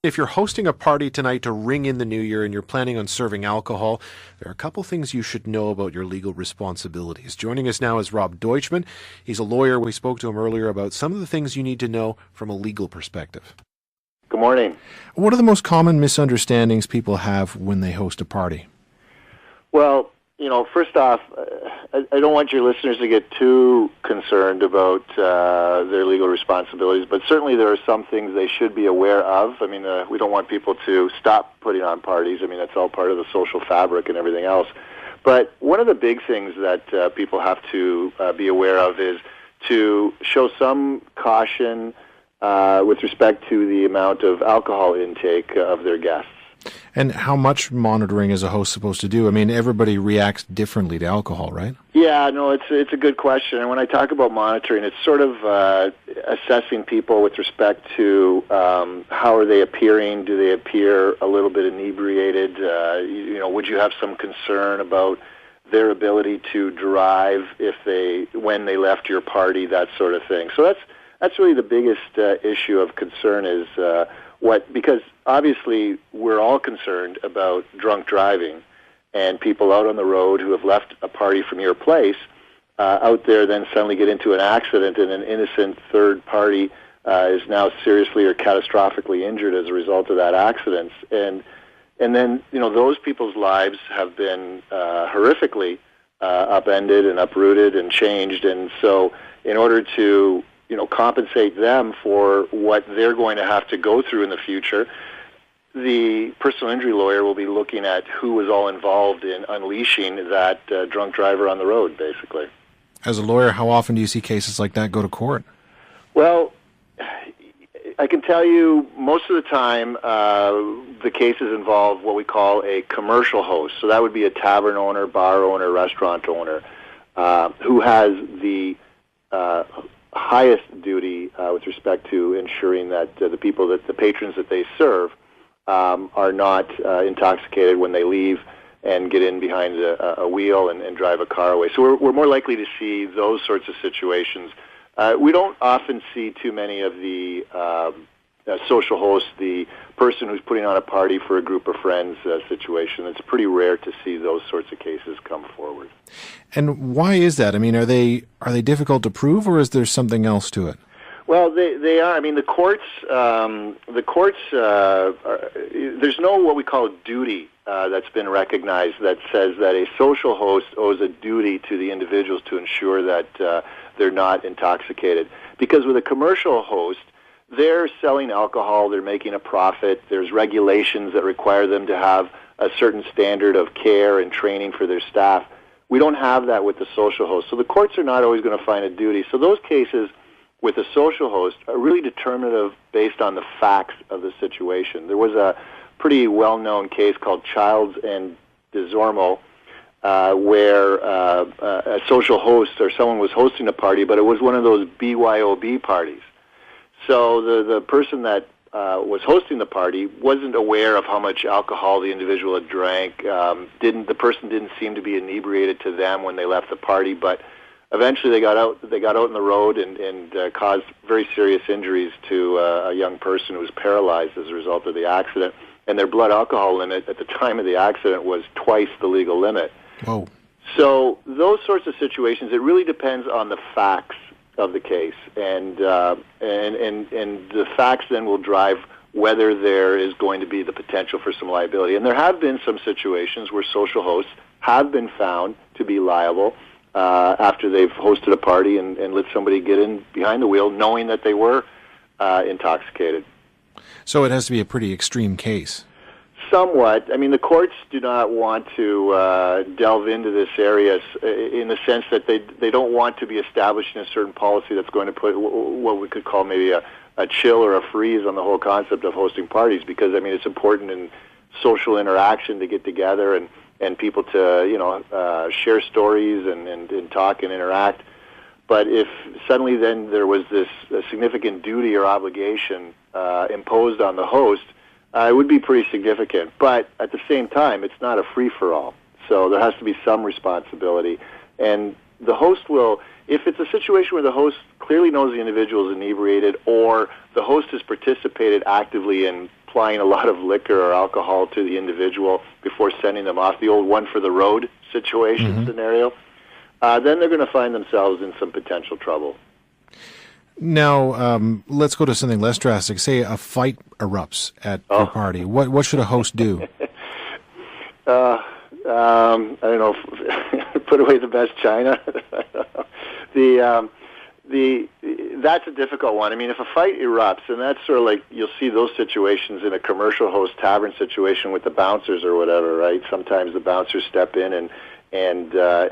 If you're hosting a party tonight to ring in the new year and you're planning on serving alcohol, there are a couple things you should know about your legal responsibilities. Joining us now is Rob Deutschmann. He's a lawyer. We spoke to him earlier about some of the things you need to know from a legal perspective. Good morning. What are the most common misunderstandings people have when they host a party? Well, first off, I don't want your listeners to get too concerned about their legal responsibilities, but certainly there are some things they should be aware of. I mean, we don't want people to stop putting on parties. I mean, that's all part of the social fabric and everything else. But one of the big things that people have to be aware of is to show some caution with respect to the amount of alcohol intake of their guests. And how much monitoring is a host supposed to do? I mean, everybody reacts differently to alcohol, right? Yeah, no, it's a good question. And when I talk about monitoring, it's sort of assessing people with respect to how are they appearing? Do they appear a little bit inebriated? Would you have some concern about their ability to drive when they left your party, that sort of thing. So that's really the biggest issue of concern is because obviously we're all concerned about drunk driving and people out on the road who have left a party from your place out there then suddenly get into an accident and an innocent third party is now seriously or catastrophically injured as a result of that accident. And then, those people's lives have been horrifically upended and uprooted and changed. And so in order to compensate them for what they're going to have to go through in the future, the personal injury lawyer will be looking at who was all involved in unleashing that drunk driver on the road, basically. As a lawyer, how often do you see cases like that go to court? Well, I can tell you most of the time the cases involve what we call a commercial host. So that would be a tavern owner, bar owner, restaurant owner who has the highest duty with respect to ensuring that the patrons that they serve are not intoxicated when they leave and get in behind a wheel and drive a car away. So we're more likely to see those sorts of situations. We don't often see too many of the social hosts, the person who's putting on a party for a group of friends situation. It's pretty rare to see those sorts of cases come forward. And why is that? I mean, are they difficult to prove, or is there something else to it? Well, they are. I mean, the courts. There's no what we call duty that's been recognized that says that a social host owes a duty to the individuals to ensure that they're not intoxicated. Because with a commercial host, they're selling alcohol, they're making a profit, there's regulations that require them to have a certain standard of care and training for their staff. We don't have that with the social host. So the courts are not always going to find a duty. So those cases with a social host are really determinative based on the facts of the situation. There was a pretty well-known case called Childs and Desormeaux where a social host or someone was hosting a party, but it was one of those BYOB parties. So the person that was hosting the party wasn't aware of how much alcohol the individual had drank. The person didn't seem to be inebriated to them when they left the party, but eventually they got out on the road and caused very serious injuries to a young person who was paralyzed as a result of the accident. And their blood alcohol limit at the time of the accident was twice the legal limit. Whoa. So those sorts of situations, it really depends on the facts of the case, and the facts then will drive whether there is going to be the potential for some liability. And there have been some situations where social hosts have been found to be liable after they've hosted a party and let somebody get in behind the wheel knowing that they were intoxicated. So it has to be a pretty extreme case. Somewhat. I mean, the courts do not want to delve into this area in the sense that they don't want to be establishing a certain policy that's going to put what we could call maybe a chill or a freeze on the whole concept of hosting parties, because, I mean, it's important in social interaction to get together and people to, share stories and talk and interact. But if suddenly then there was this significant duty or obligation imposed on the host, it would be pretty significant. But at the same time, it's not a free-for-all. So there has to be some responsibility. And the host will, if it's a situation where the host clearly knows the individual is inebriated, or the host has participated actively in applying a lot of liquor or alcohol to the individual before sending them off, the old one for the road situation scenario, then they're going to find themselves in some potential trouble. Now, let's go to something less drastic. Say a fight erupts at your party. What should a host do? I don't know. Put away the best china. That's a difficult one. I mean, if a fight erupts, and that's sort of like you'll see those situations in a commercial host tavern situation with the bouncers or whatever, right? Sometimes the bouncers step in and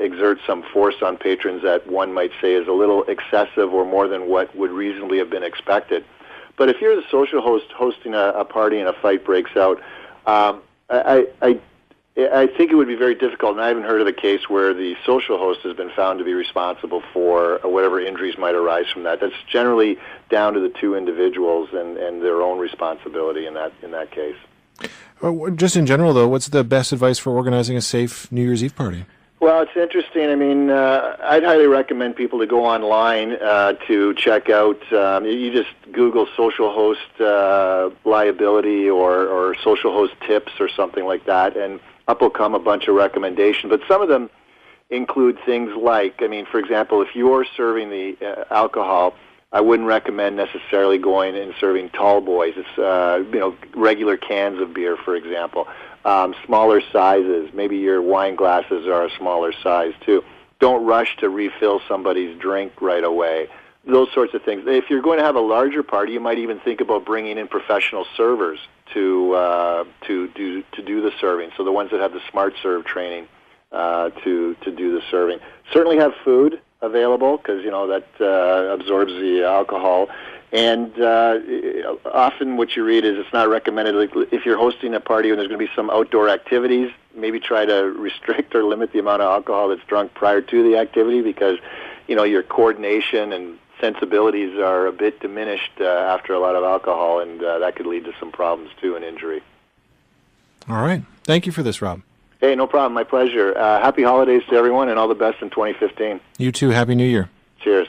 exert some force on patrons that one might say is a little excessive or more than what would reasonably have been expected. But if you're the social host hosting a party and a fight breaks out, I think it would be very difficult, and I haven't heard of a case where the social host has been found to be responsible for whatever injuries might arise from that. That's generally down to the two individuals and their own responsibility in that case. Just in general, though, what's the best advice for organizing a safe New Year's Eve party? Well, it's interesting. I mean, I'd highly recommend people to go online to check out. You just Google social host liability or social host tips or something like that, and up will come a bunch of recommendations. But some of them include things like, I mean, for example, if you're serving the alcohol, I wouldn't recommend necessarily going and serving tall boys. It's regular cans of beer, for example. Smaller sizes. Maybe your wine glasses are a smaller size too. Don't rush to refill somebody's drink right away. Those sorts of things. If you're going to have a larger party, you might even think about bringing in professional servers to do the serving. So the ones that have the smart serve training to do the serving. Certainly have food available because that absorbs the alcohol. And often what you read is it's not recommended. Like if you're hosting a party and there's going to be some outdoor activities, maybe try to restrict or limit the amount of alcohol that's drunk prior to the activity because your coordination and sensibilities are a bit diminished after a lot of alcohol, and that could lead to some problems too and injury. All right. Thank you for this, Rob. Hey, no problem. My pleasure. Happy holidays to everyone, and all the best in 2015. You too. Happy New Year. Cheers.